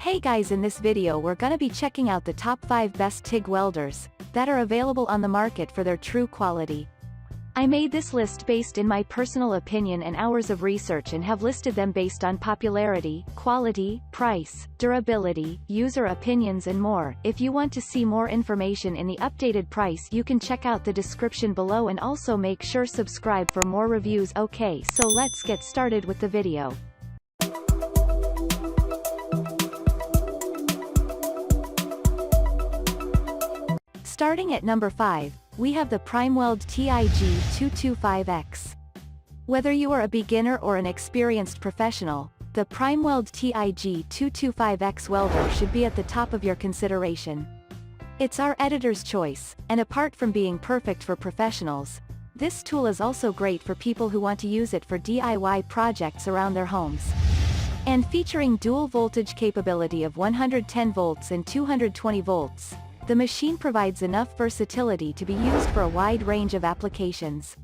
Hey guys, in this video we're gonna be checking out the top 5 best TIG welders that are available on the market for their true quality. I made this list based in my personal opinion and hours of research and have listed them based on popularity, quality, price, durability, user opinions and more. If you want to see more information in the updated price, you can check out the description below and also make sure subscribe for more reviews. Okay, so let's get started with the video. Starting at number 5, we have the Primeweld TIG 225X. Whether you are a beginner or an experienced professional, the Primeweld TIG 225X welder should be at the top of your consideration. It's our editor's choice, and apart from being perfect for professionals, this tool is also great for people who want to use it for DIY projects around their homes. And featuring dual voltage capability of 110 volts and 220 volts, the machine provides enough versatility to be used for a wide range of applications.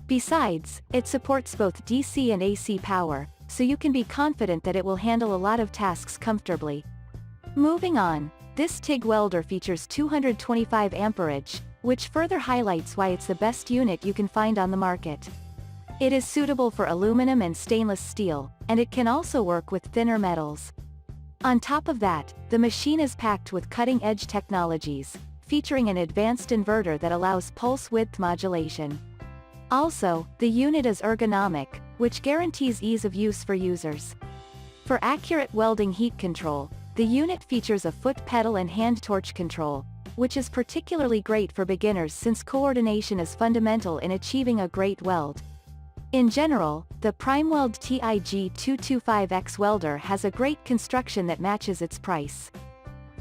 Besides, it supports both DC and AC power, so you can be confident that it will handle a lot of tasks comfortably. Moving on, this TIG welder features 225 amperage, which further highlights why it's the best unit you can find on the market. It is suitable for aluminum and stainless steel, and it can also work with thinner metals. On top of that, the machine is packed with cutting-edge technologies, featuring an advanced inverter that allows pulse width modulation. Also, the unit is ergonomic, which guarantees ease of use for users. For accurate welding heat control, the unit features a foot pedal and hand torch control, which is particularly great for beginners since coordination is fundamental in achieving a great weld. In general, the Primeweld TIG 225X welder has a great construction that matches its price.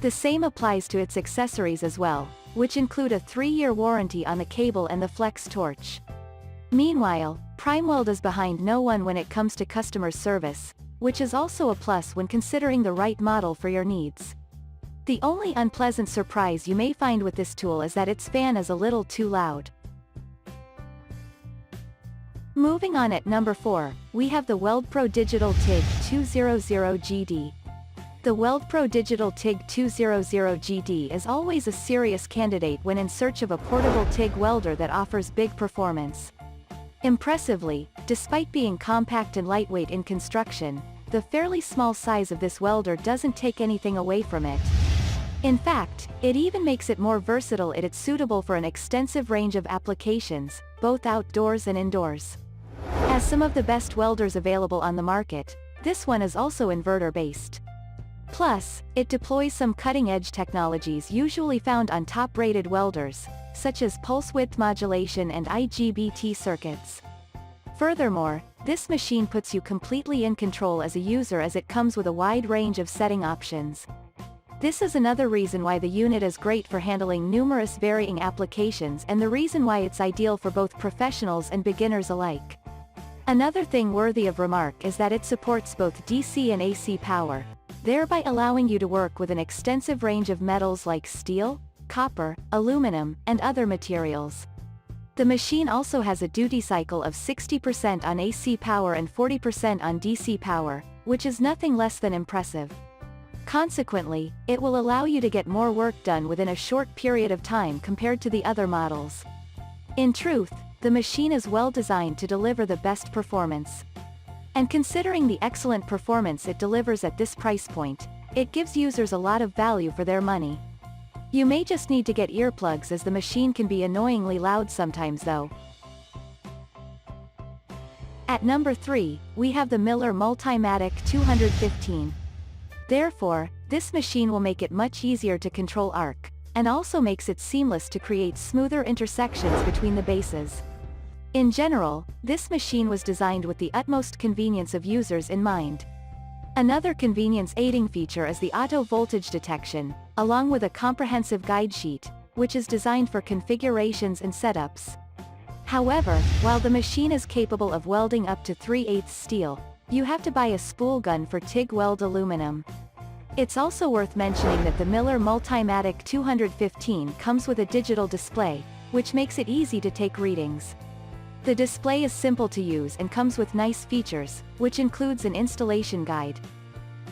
The same applies to its accessories as well, which include a 3-year warranty on the cable and the flex torch. Meanwhile, Primeweld is behind no one when it comes to customer service, which is also a plus when considering the right model for your needs. The only unpleasant surprise you may find with this tool is that its fan is a little too loud. Moving on at number 4, we have the Weldpro Digital TIG 200ACDC. The Weldpro Digital TIG 200ACDC is always a serious candidate when in search of a portable TIG welder that offers big performance. Impressively, despite being compact and lightweight in construction, the fairly small size of this welder doesn't take anything away from it. In fact, it even makes it more versatile. It's suitable for an extensive range of applications, both outdoors and indoors. As some of the best welders available on the market, this one is also inverter-based. Plus, it deploys some cutting-edge technologies usually found on top-rated welders, such as pulse width modulation and IGBT circuits. Furthermore, this machine puts you completely in control as a user as it comes with a wide range of setting options. This is another reason why the unit is great for handling numerous varying applications and the reason why it's ideal for both professionals and beginners alike. Another thing worthy of remark is that it supports both DC and AC power, thereby allowing you to work with an extensive range of metals like steel, copper, aluminum, and other materials. The machine also has a duty cycle of 60% on AC power and 40% on DC power, which is nothing less than impressive. Consequently, it will allow you to get more work done within a short period of time compared to the other models. In truth, the machine is well designed to deliver the best performance. And considering the excellent performance it delivers at this price point, it gives users a lot of value for their money. You may just need to get earplugs as the machine can be annoyingly loud sometimes though. At number 3, we have the Miller Multimatic 215. Therefore, this machine will make it much easier to control arc, and also makes it seamless to create smoother intersections between the bases. In general, this machine was designed with the utmost convenience of users in mind. Another convenience-aiding feature is the auto voltage detection, along with a comprehensive guide sheet, which is designed for configurations and setups. However, while the machine is capable of welding up to 3/8 steel, you have to buy a spool gun for TIG weld aluminum. It's also worth mentioning that the Miller Multimatic 215 comes with a digital display, which makes it easy to take readings. The display is simple to use and comes with nice features, which includes an installation guide.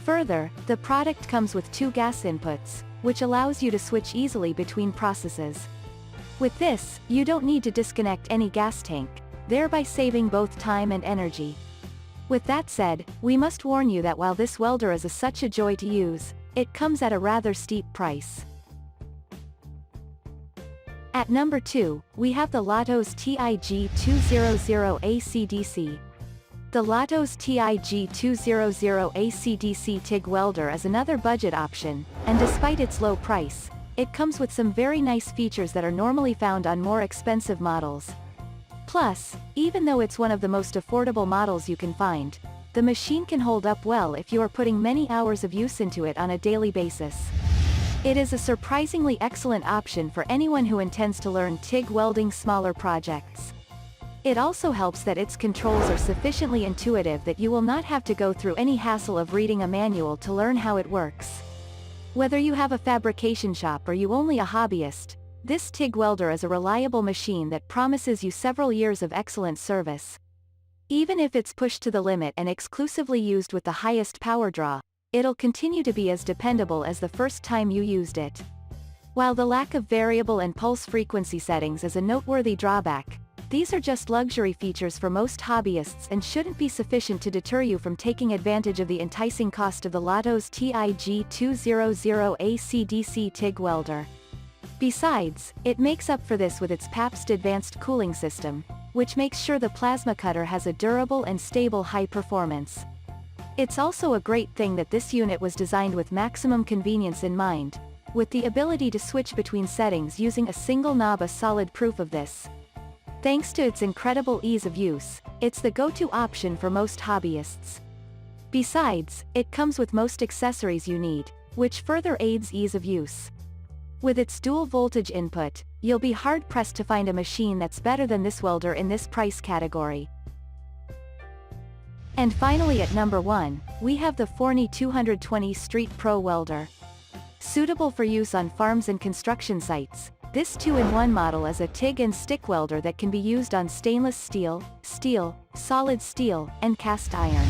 Further, the product comes with 2 gas inputs, which allows you to switch easily between processes. With this, you don't need to disconnect any gas tank, thereby saving both time and energy. With that said, we must warn you that while this welder is such a joy to use, it comes at a rather steep price. At number 2, we have the Lotos TIG200ACDC. The Lattos TIG200ACDC TIG welder is another budget option, and despite its low price, it comes with some very nice features that are normally found on more expensive models. Plus, even though it's one of the most affordable models you can find, the machine can hold up well if you are putting many hours of use into it on a daily basis. It is a surprisingly excellent option for anyone who intends to learn TIG welding smaller projects. It also helps that its controls are sufficiently intuitive that you will not have to go through any hassle of reading a manual to learn how it works. Whether you have a fabrication shop or you only a hobbyist, this TIG welder is a reliable machine that promises you several years of excellent service. Even if it's pushed to the limit and exclusively used with the highest power draw, it'll continue to be as dependable as the first time you used it. While the lack of variable and pulse frequency settings is a noteworthy drawback, these are just luxury features for most hobbyists and shouldn't be sufficient to deter you from taking advantage of the enticing cost of the Lotos TIG200ACDC TIG welder. Besides, it makes up for this with its Pabst advanced cooling system, which makes sure the plasma cutter has a durable and stable high performance. It's also a great thing that this unit was designed with maximum convenience in mind, with the ability to switch between settings using a single knob. A solid proof of this. Thanks to its incredible ease of use, it's the go-to option for most hobbyists. Besides, it comes with most accessories you need, which further aids ease of use. With its dual voltage input, you'll be hard-pressed to find a machine that's better than this welder in this price category. And finally at number 1, we have the Forney 220 ST PRO Welder. Suitable for use on farms and construction sites, this 2-in-1 model is a TIG and stick welder that can be used on stainless steel, solid steel, and cast iron.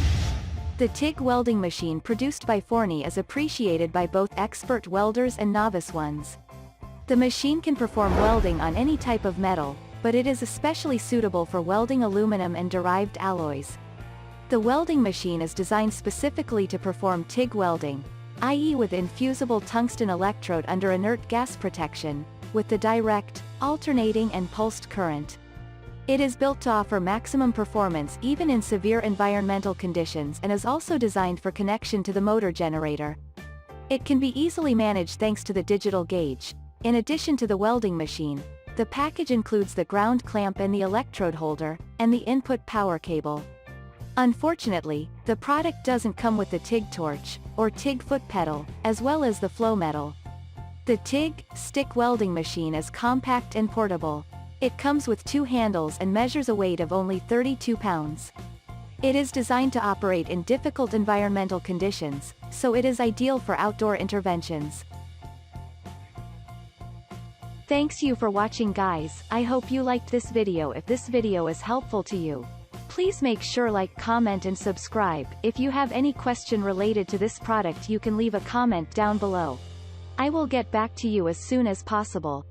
The TIG welding machine produced by Forney is appreciated by both expert welders and novice ones. The machine can perform welding on any type of metal, but it is especially suitable for welding aluminum and derived alloys. The welding machine is designed specifically to perform TIG welding, i.e. with infusible tungsten electrode under inert gas protection, with the direct, alternating and pulsed current. It is built to offer maximum performance even in severe environmental conditions and is also designed for connection to the motor generator. It can be easily managed thanks to the digital gauge. In addition to the welding machine, the package includes the ground clamp and the electrode holder, and the input power cable. Unfortunately, the product doesn't come with the TIG torch, or TIG foot pedal, as well as the flow metal. The TIG stick welding machine is compact and portable. It comes with 2 handles and measures a weight of only 32 pounds. It is designed to operate in difficult environmental conditions, so it is ideal for outdoor interventions. Thanks you for watching guys. I hope you liked this video. If this video is helpful to you, please make sure like, comment and subscribe. If you have any question related to this product you can leave a comment down below. I will get back to you as soon as possible.